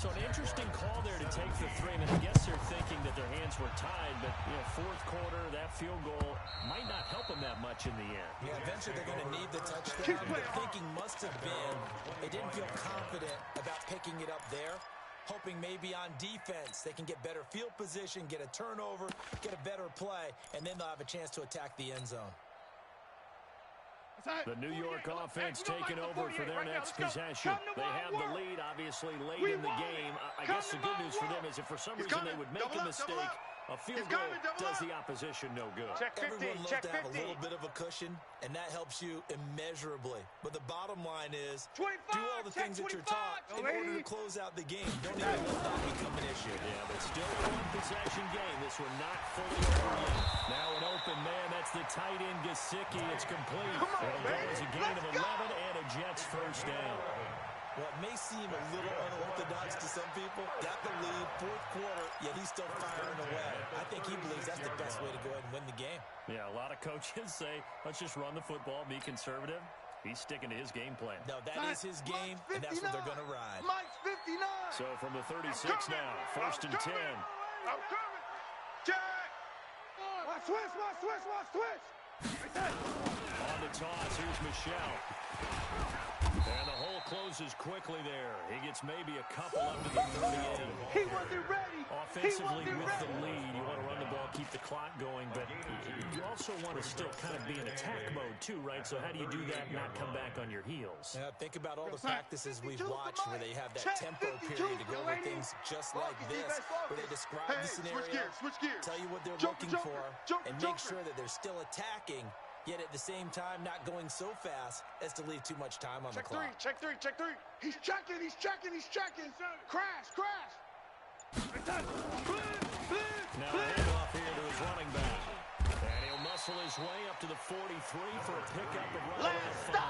So an interesting call there to take the 3. And I guess they're thinking that their hands were tied, but, you know, 4th quarter, that field goal might not help them that much in the end. Yeah, eventually they're going to need the touchdown. The thinking must have been they didn't feel confident about picking it up there, hoping maybe on defense they can get better field position, get a turnover, get a better play, and then they'll have a chance to attack the end zone. The New York offense taking over for their next possession. They have the lead, obviously, late in the game. I guess the good news for them is if for some reason they would make a mistake, a field goal does the opposition no good. Everyone loves to have a little bit of a cushion, and that helps you immeasurably. But the bottom line is, do all the things that you're taught in order to close out the game. Don't even let that become an issue. Yeah, but still a one-possession game. This one not fully over yet. Now an open man. That's the tight end, Gesicki. It's complete. It'll go as a gain of 11 and a Jets first down. Well, it may seem a little unorthodox to some people. Got the lead, fourth quarter, yet he's still firing away. I think he believes that's the best way to go ahead and win the game. Yeah, a lot of coaches say, let's just run the football, be conservative. He's sticking to his game plan. No, that is his game, and that's what they're going to ride. Mike's 59. So from the 36 now, first and 10. I'm coming. Jack. Watch switch, watch switch, watch switch. On the toss, here's Michelle. And the hole closes quickly there. He gets maybe a couple up to the 38. He wasn't ready. Offensively with the lead, you want to run the ball, keep the clock going, but you also want to still kind of be in attack mode too, right? So how do you do that and not come back on your heels? Yeah, think about all the practices we've watched where they have that tempo period to go over things just like this, where they describe the scenario, tell you what they're looking for, and make sure that they're still attacking, yet at the same time not going so fast as to leave too much time on the clock. Check three. He's checking. Crash. Now handoff here to his running back. And he'll muscle his way up to the 43 for a pickup of right around 5.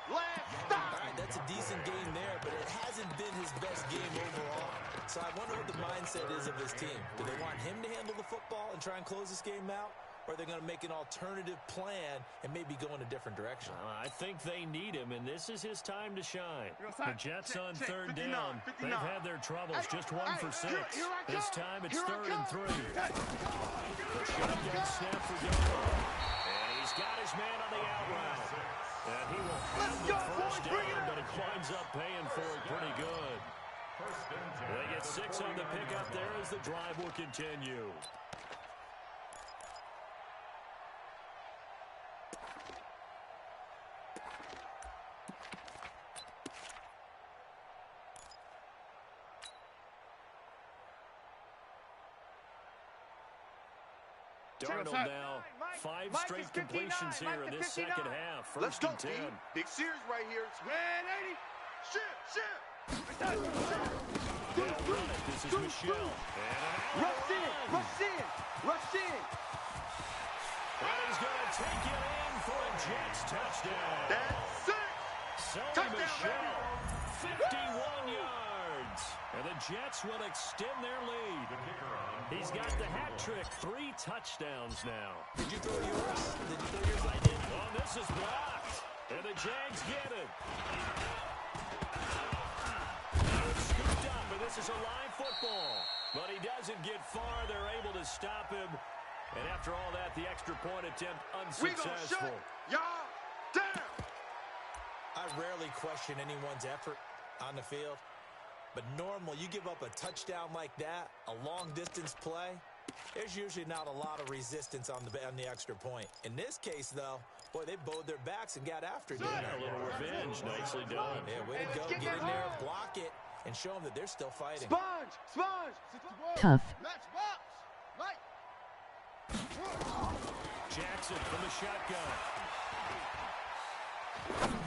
Last stop. All right, that's a decent game there, but it hasn't been his best game overall. So I wonder what the mindset is of his team. Do they want him to handle the football and try and close this game out? Or are they going to make an alternative plan and maybe go in a different direction? I think they need him, and this is his time to shine. The Jets on third down. They've had their troubles, just 1 for 6. This time it's 3rd and 3. Shotgun snap for Young. And he's got his man on the out route. And he will have the first down, but it winds up paying for it pretty good. They get 6 on the pickup there as the drive will continue. Darnold now, 5 straight completions here in this second half. First and 10. Big series right here. It's 180. Shit. This is Michelle. Rush in. And he's going to take it in for a Jets touchdown. That's it. Sony Michelle, 51 yards. And the Jets will extend their lead. He's got the hat trick, 3 touchdowns now. Did you throw yours? I did. Oh, this is blocked. And the Jags get it. Now it's scooped up, and this is a live football. But he doesn't get far. They're able to stop him. And after all that, the extra point attempt unsuccessful. Y'all down. I rarely question anyone's effort on the field. But normal, you give up a touchdown like that, a long-distance play, there's usually not a lot of resistance on the extra point. In this case, though, boy, they bowed their backs and got after it. A little revenge. Nicely done. Yeah, way to go. Get in there, block it, and show them that they're still fighting. Sponge. Tough. Match box. Right. Jackson from the shotgun.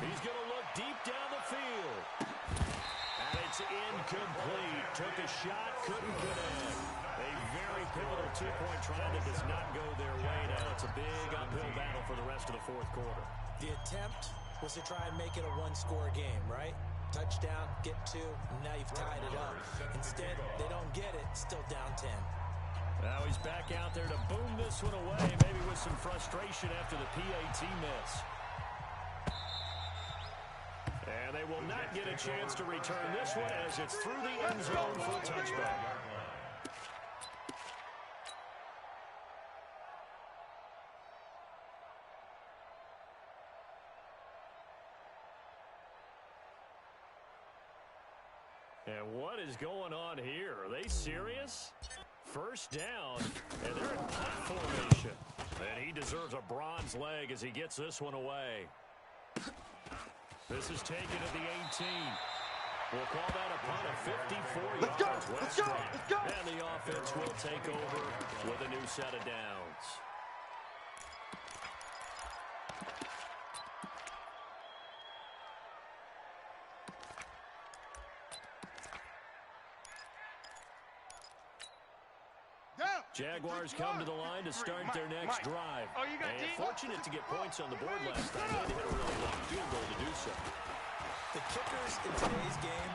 He's going to look deep down the field. And it's incomplete. Took a shot, couldn't connect. A very pivotal 2-point try that does not go their way. Now it's a big uphill battle for the rest of the fourth quarter. The attempt was to try and make it a 1-score game, right? Touchdown, get 2, and now you've tied it up. Instead, they don't get it, still down 10. Now he's back out there to boom this one away, maybe with some frustration after the PAT miss. And they will not get a chance to return this one as it's through the end zone for a touchback. And what is going on here? Are they serious? First down, and they're in punt formation. And he deserves a bronze leg as he gets this one away. This is taken at the 18. We'll call that a punt of 54 yards. Let's go. And the offense will take over with a new set of downs. Jaguars come to the line to start their next drive. And fortunate to get points on the board last time. They had a really long field goal to do so. The kickers in today's game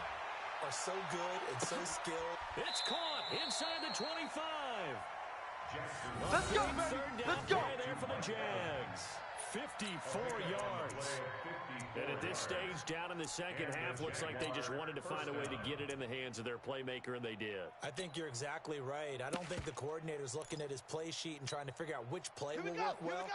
are so good and so skilled. It's caught inside the 25. Let's go, baby. Third down Let's go. play there for the Jags. 54 yards. And at this stage, down in the second half, looks like they just wanted to find a way to get it in the hands of their playmaker, and they did. I think you're exactly right. I don't think the coordinator's looking at his play sheet and trying to figure out which play will work well.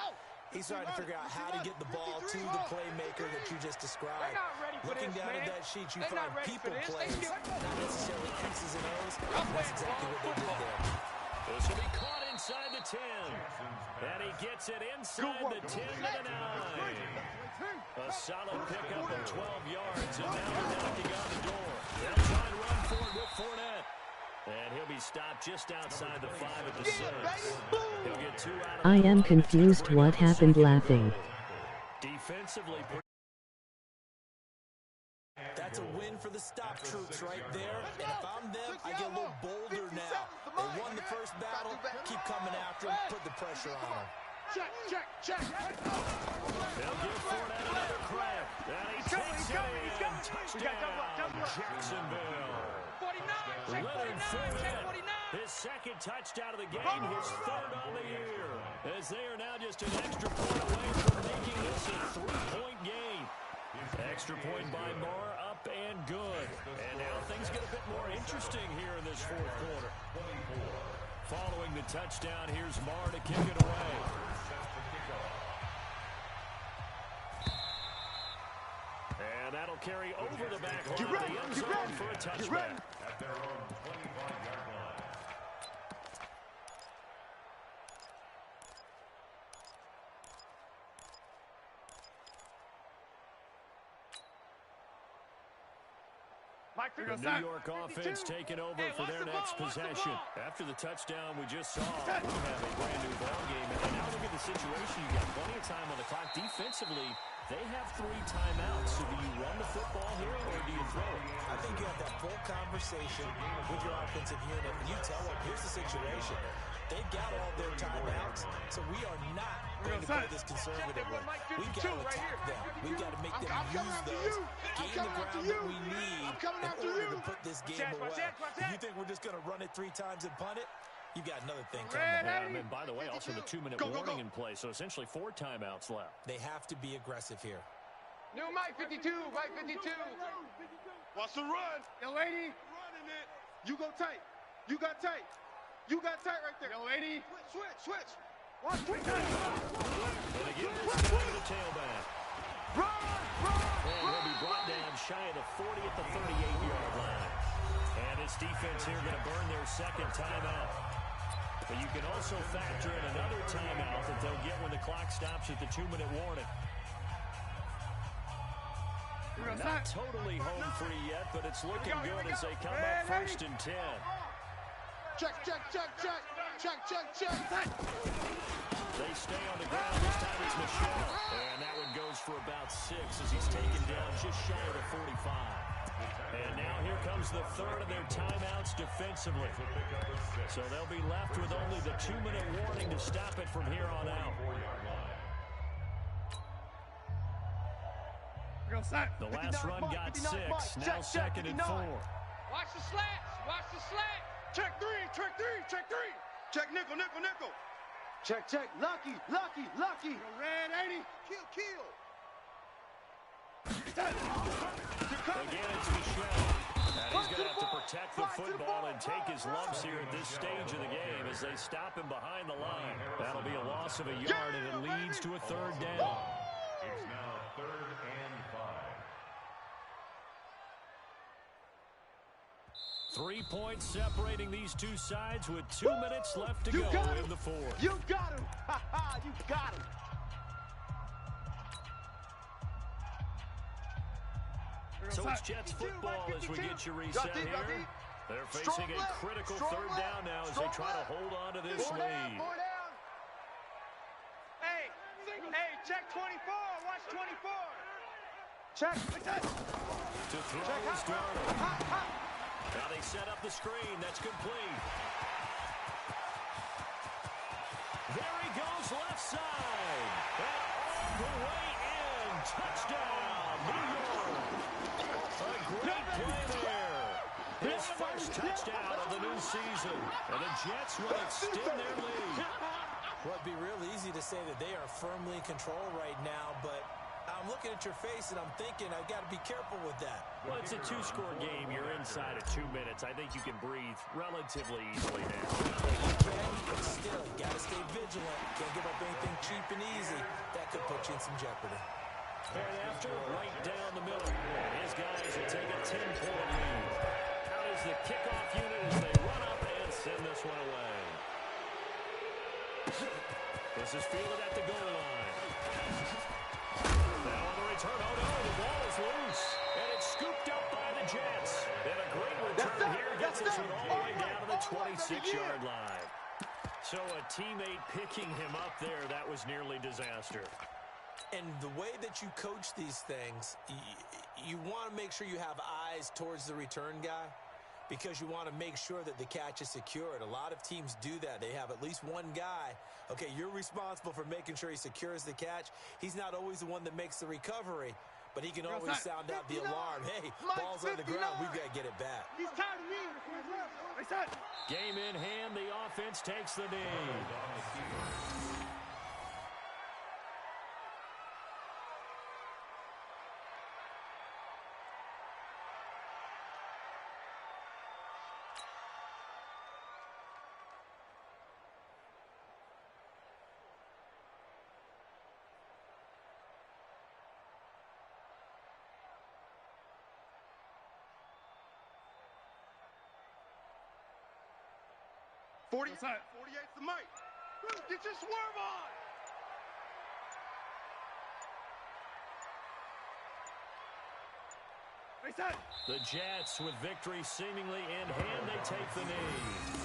He's trying to figure out how to get the ball to the playmaker that you just described. Looking down at that sheet, you find people plays, not necessarily X's and O's. That's exactly what they did there. This will be caught inside the 10. And he gets it inside the 10 to the 9. A solid pickup of 12 yards, and now they're knocking on the door. They'll try and run for it with Fournette. And he'll be stopped just outside the 5 at the 6. He'll get 2 out of I am confused what happened laughing. Defensively. That's a win for the stop troops right there. And if I'm them, I get a little bolder now. They won the first battle. Keep coming after them. Put the pressure on them. Check. They'll give Fournette another crack. And he takes it in. Touchdown, Jacksonville. 49, check 49, check 49. His second touchdown of the game, his third on the year. As they are now just an extra point away from making this a 3-point game. Extra point by Marr, up and good. And now things get a bit more interesting here in this fourth quarter. Following the touchdown, here's Marr to kick it away. And that'll carry over the back line of the end zone for a touchback. At their own 25-yard line. The New York offense taking over for their next possession. After the touchdown we just saw, we have a brand new ball game. And now look at the situation. You got plenty of time on the clock. Defensively, they have 3 timeouts. So do you run the football here or do you throw it? I think you have that full conversation with your offensive unit, and you tell them, here's the situation. They've got all their timeouts, so we are not going to play this conservatively. We've got to attack them. We've got to make them use those, gain the ground that we need in order to put this game away. If you think we're just going to run it 3 times and punt it, you've got another thing coming. Yeah, and by the way, also the 2-minute warning in play, so essentially 4 timeouts left. They have to be aggressive here. New Mike 52, Mike 52. Watch the run. Young lady. Running it. You go tight. You got tight. You got tight right there. Young lady. Switch. Watch switch. And again, this time to the tailback. And he'll be brought down shy of the 40 at the 38-yard line. And this defense here going to burn their second timeout. But you can also factor in another timeout that they'll get when the clock stops at the 2-minute warning. Not totally home free yet, but it's looking good as they come up 1st and 10. Check. They stay on the ground. This time it's Michelle. And that one goes for about 6 as he's taken down just shy of the 45. And now here comes the third of their timeouts defensively. So they'll be left with only the 2-minute warning to stop it from here on out. The last run got 6. Now 2nd and 4. Watch the slats. Check three. Check nickel. Check. Lucky. Red 80. Kill. Again, it's Michelle. And he's going to have to protect the football and take his lumps here at this stage of the game as they stop him behind the line. That'll be a loss of a yard, and it leads to a 3rd down. It's now 3rd and 5. 3 points separating these two sides with 2 minutes left to go in the 4th. You got him. You got him. So it's Jets football as we get you reset here. They're facing a critical 3rd down now as they try to hold on to this lead. Hey, check 24. Watch 24. Check. To throw is Darnold. Now they set up the screen. That's complete. There he goes left side. And all the way in touchdown, New York. A great play there. His first touchdown of the new season. And the Jets will extend their lead. Well, it'd be real easy to say that they are firmly in control right now, but I'm looking at your face and I'm thinking I've got to be careful with that. Well, it's a two-score game. You're inside of 2 minutes. I think you can breathe relatively easily now. You can, but still, got to stay vigilant. Can't give up anything cheap and easy. That could put you in some jeopardy. And after, right down the middle. And his guys will take a 10-point lead. Out is the kickoff unit as they run up and send this one away. This is fielded at the goal line. Now on the return, oh no, the ball is loose. And it's scooped up by the Jets. And a great return here gets this one all the way down to the 26-yard line. So a teammate picking him up there, that was nearly disaster. And the way that you coach these things, you want to make sure you have eyes towards the return guy because you want to make sure that the catch is secured. A lot of teams do that. They have at least one guy. Okay, you're responsible for making sure he secures the catch. He's not always the one that makes the recovery, but he can always sound out the alarm. Hey, ball's on the ground. We've got to get it back. He's tired of me. Game in hand. The offense takes the knee. Forty-eight's the mic. Get your swerve on. The Jets with victory seemingly in hand. They take the knee.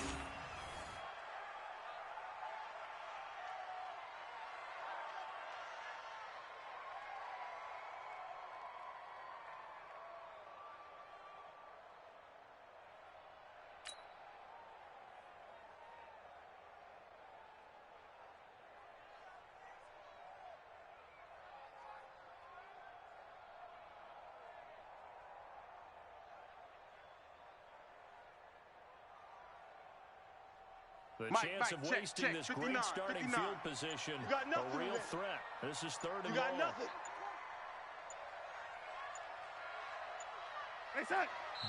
The chance of wasting this great starting field position, a real threat. This is third and long.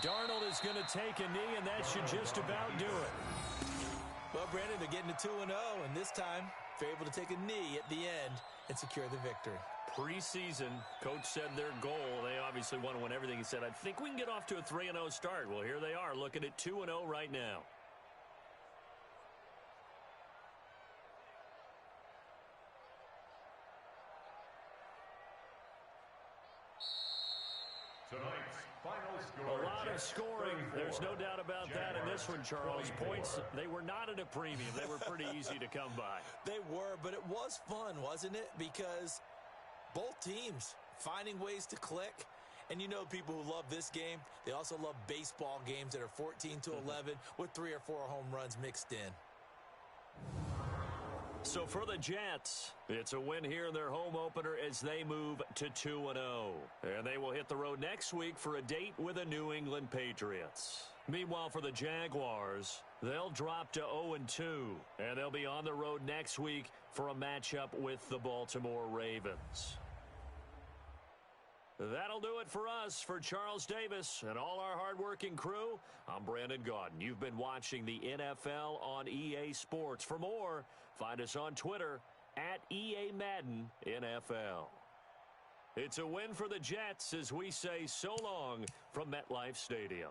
Darnold is going to take a knee, and that should just about do it. Well, Brandon, they're getting to 2-0, and this time they're able to take a knee at the end and secure the victory. Preseason, coach said their goal, they obviously want to win everything. He said, I think we can get off to a 3-0 start. Well, here they are, looking at 2-0 right now. Tonight's final score. A lot of scoring. There's no doubt about that in this one, Charles. Points, they were not at a premium. They were pretty easy to come by. They were, but it was fun, wasn't it? Because both teams finding ways to click. And you know people who love this game, they also love baseball games that are 14-11 with 3 or 4 home runs mixed in. So for the Jets, it's a win here in their home opener as they move to 2-0. And they will hit the road next week for a date with the New England Patriots. Meanwhile, for the Jaguars, they'll drop to 0-2. And they'll be on the road next week for a matchup with the Baltimore Ravens. That'll do it for us. For Charles Davis and all our hardworking crew, I'm Brandon Gaudin. You've been watching the NFL on EA Sports. For more, find us on Twitter at EA Madden NFL. It's a win for the Jets as we say so long from MetLife Stadium.